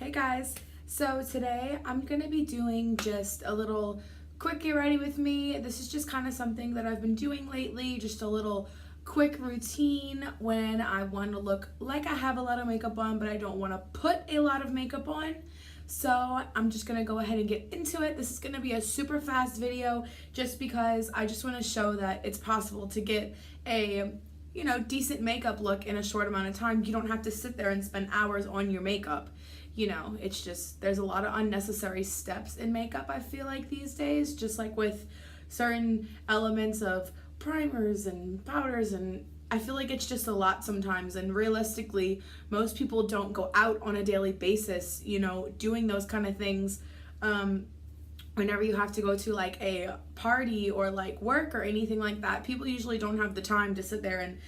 Hey guys, so today I'm gonna be doing just a little quick get ready with me. This is just kind of something that I've been doing lately, just a little quick routine when I want to look like I have a lot of makeup on, but I don't want to put a lot of makeup on. So I'm just gonna go ahead and get into it. This is gonna be a super fast video just because I just want to show that it's possible to get a decent makeup look in a short amount of time. You don't have to sit there and spend hours on your makeup. It's just, there's a lot of unnecessary steps in makeup, I feel like, these days, just like with certain elements of primers and powders, and I feel like it's just a lot sometimes. And realistically, most people don't go out on a daily basis, doing those kind of things. Whenever you have to go to like a party or like work or anything like that, people usually don't have the time to sit there and,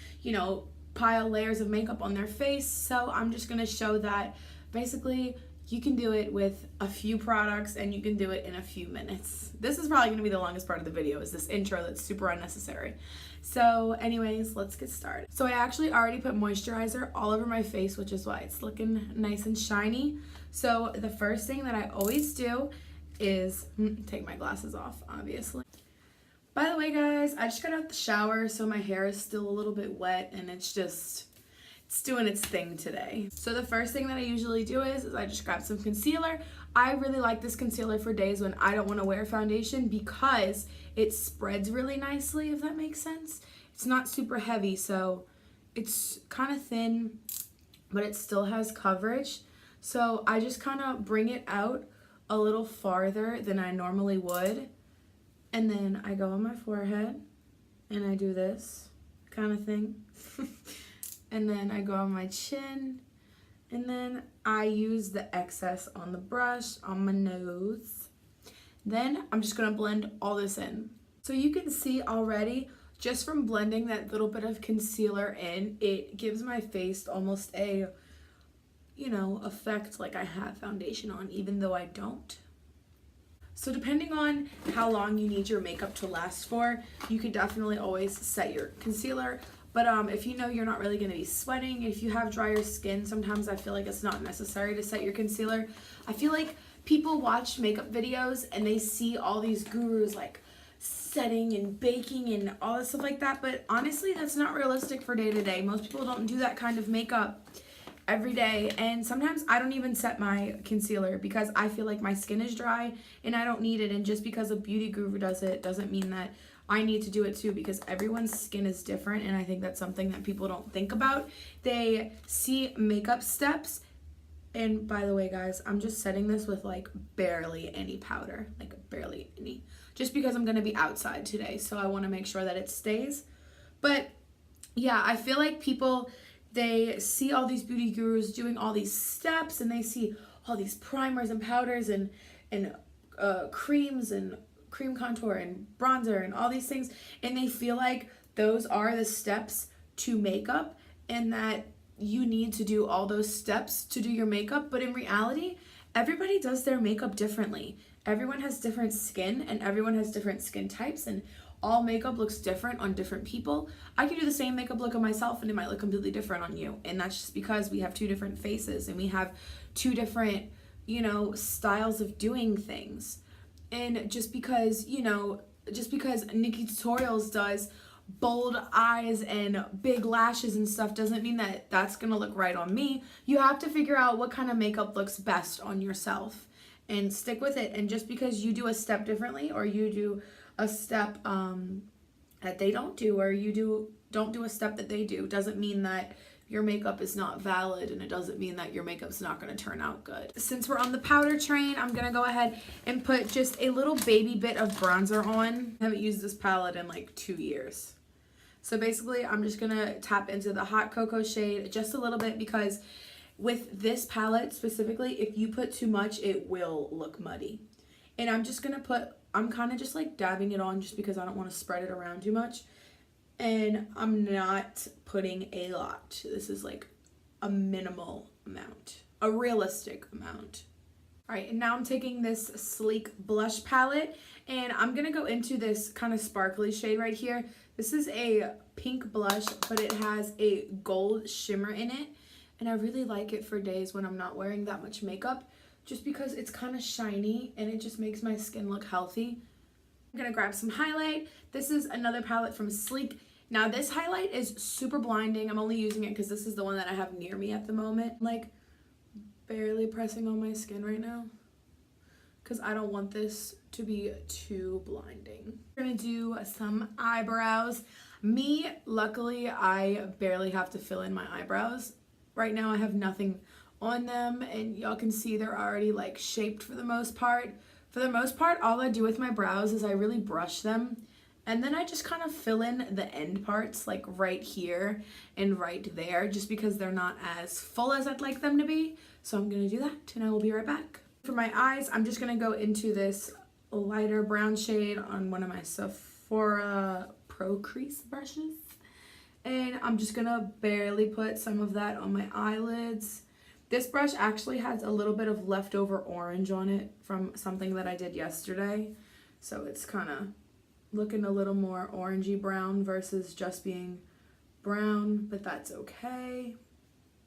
pile layers of makeup on their face. So I'm just gonna show that basically you can do it with a few products and you can do it in a few minutes. This is probably gonna be the longest part of the video, is this intro that's super unnecessary. So anyways, let's get started. So I actually already put moisturizer all over my face, which is why it's looking nice and shiny. So the first thing that I always do is take my glasses off, obviously. By the way, guys, I just got out the shower, so my hair is still a little bit wet and it's doing its thing today. So the first thing that I usually do is I just grab some concealer. I really like this concealer for days when I don't want to wear foundation because it spreads really nicely, if that makes sense. It's not super heavy, so it's kind of thin, but it still has coverage. So I just kind of bring it out a little farther than I normally would. And then I go on my forehead and I do this kind of thing. And then I go on my chin. And then I use the excess on the brush on my nose. Then I'm just going to blend all this in. So you can see already, just from blending that little bit of concealer in, it gives my face almost a, effect like I have foundation on, even though I don't. So depending on how long you need your makeup to last for, you can definitely always set your concealer. But if you know you're not really going to be sweating, if you have drier skin, sometimes I feel like it's not necessary to set your concealer. I feel like people watch makeup videos and they see all these gurus like setting and baking and all this stuff like that. But honestly, that's not realistic for day to day. Most people don't do that kind of makeup every day, and sometimes I don't even set my concealer because I feel like my skin is dry and I don't need it. And just because a beauty guru does it doesn't mean that I need to do it too, because everyone's skin is different, and I think that's something that people don't think about. They see makeup steps, and by the way, guys, I'm just setting this with like barely any powder, like barely any, just because I'm gonna be outside today, so I want to make sure that it stays. But yeah, I feel like people, they see all these beauty gurus doing all these steps, and they see all these primers and powders and creams and cream contour and bronzer and all these things, and they feel like those are the steps to makeup and that you need to do all those steps to do your makeup. But in reality, everybody does their makeup differently. Everyone has different skin and everyone has different skin types, and all makeup looks different on different people. I can do the same makeup look on myself and it might look completely different on you, and that's just because we have two different faces and we have two different styles of doing things. And just because Nikkie Tutorials does bold eyes and big lashes and stuff doesn't mean that that's gonna look right on me. You have to figure out what kind of makeup looks best on yourself and stick with it. And just because you do a step differently, or you do a step that they don't do, or you don't do a step that they do, doesn't mean that your makeup is not valid, and it doesn't mean that your makeup's not going to turn out good. Since we're on the powder train, I'm going to go ahead and put just a little baby bit of bronzer on. I haven't used this palette in like 2 years. So basically, I'm just going to tap into the Hot Cocoa shade just a little bit, because with this palette specifically, if you put too much, it will look muddy. And I'm just going to I'm kind of just like dabbing it on just because I don't want to spread it around too much. And I'm not putting a lot. This is like a minimal amount, a realistic amount. All right, and now I'm taking this sleek blush palette, and I'm gonna go into this kind of sparkly shade right here. This is a pink blush, but it has a gold shimmer in it. and I really like it for days when I'm not wearing that much makeup, just because it's kind of shiny and it just makes my skin look healthy. I'm gonna grab some highlight. This is another palette from Sleek. Now this highlight is super blinding. I'm only using it because this is the one that I have near me at the moment. I'm like barely pressing on my skin right now because I don't want this to be too blinding. We're gonna do some eyebrows. Me, luckily, I barely have to fill in my eyebrows. Right now I have nothing on them, and y'all can see they're already like shaped for the most part. For the most part, all I do with my brows is I really brush them, and then I just kind of fill in the end parts, like right here and right there, just because they're not as full as I'd like them to be. So I'm gonna do that, and I will be right back. For my eyes, I'm just gonna go into this lighter brown shade on one of my Sephora Pro Crease brushes. And I'm just gonna barely put some of that on my eyelids. This brush actually has a little bit of leftover orange on it from something that I did yesterday. So it's kind of looking a little more orangey brown versus just being brown, but that's okay.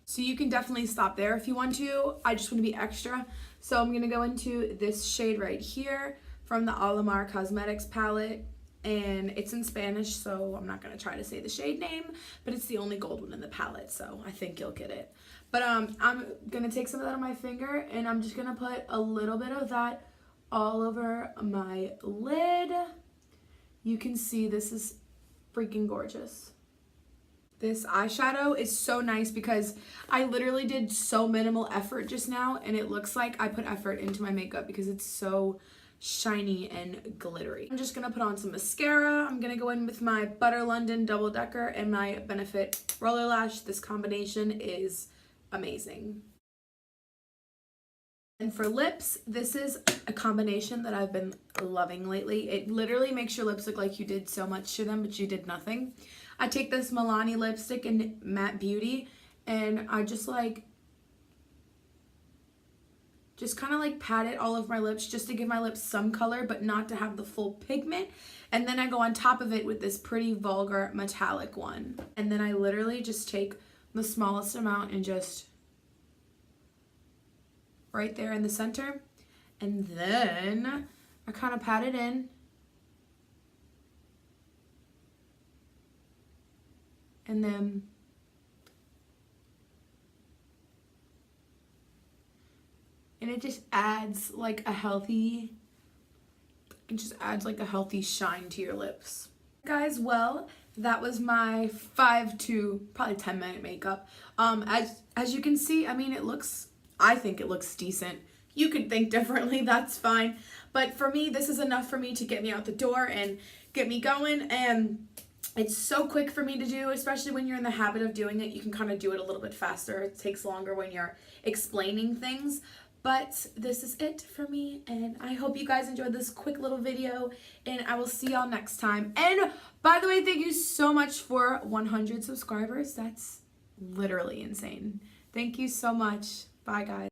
So you can definitely stop there if you want to. I just want to be extra. So I'm gonna go into this shade right here from the Alamar Cosmetics palette. And it's in Spanish, so I'm not gonna try to say the shade name, but it's the only gold one in the palette, so I think you'll get it. But I'm gonna take some of that on my finger, and I'm just gonna put a little bit of that all over my lid. You can see this is freaking gorgeous. This eyeshadow is so nice because I literally did so minimal effort just now, and it looks like I put effort into my makeup because it's so shiny and glittery. I'm just gonna put on some mascara. I'm gonna go in with my Butter London Double Decker and my Benefit Roller Lash. This combination is amazing. And for lips, this is a combination that I've been loving lately. It literally makes your lips look like you did so much to them, but you did nothing. I take this Milani lipstick in Matte Beauty, and I just kind of like pat it all over my lips just to give my lips some color, but not to have the full pigment. And then I go on top of it with this pretty vulgar metallic one. And then I literally just take the smallest amount and just right there in the center. And then I kind of pat it in. And then it just adds like a healthy, shine to your lips. Guys, well, that was my 5 to probably 10 minute makeup. As you can see, I mean, I think it looks decent. You could think differently, that's fine. But for me, this is enough for me to get me out the door and get me going. And it's so quick for me to do, especially when you're in the habit of doing it. You can kind of do it a little bit faster. It takes longer when you're explaining things. But this is it for me, and I hope you guys enjoyed this quick little video, and I will see y'all next time. And by the way, thank you so much for 100 subscribers. That's literally insane. Thank you so much. Bye, guys.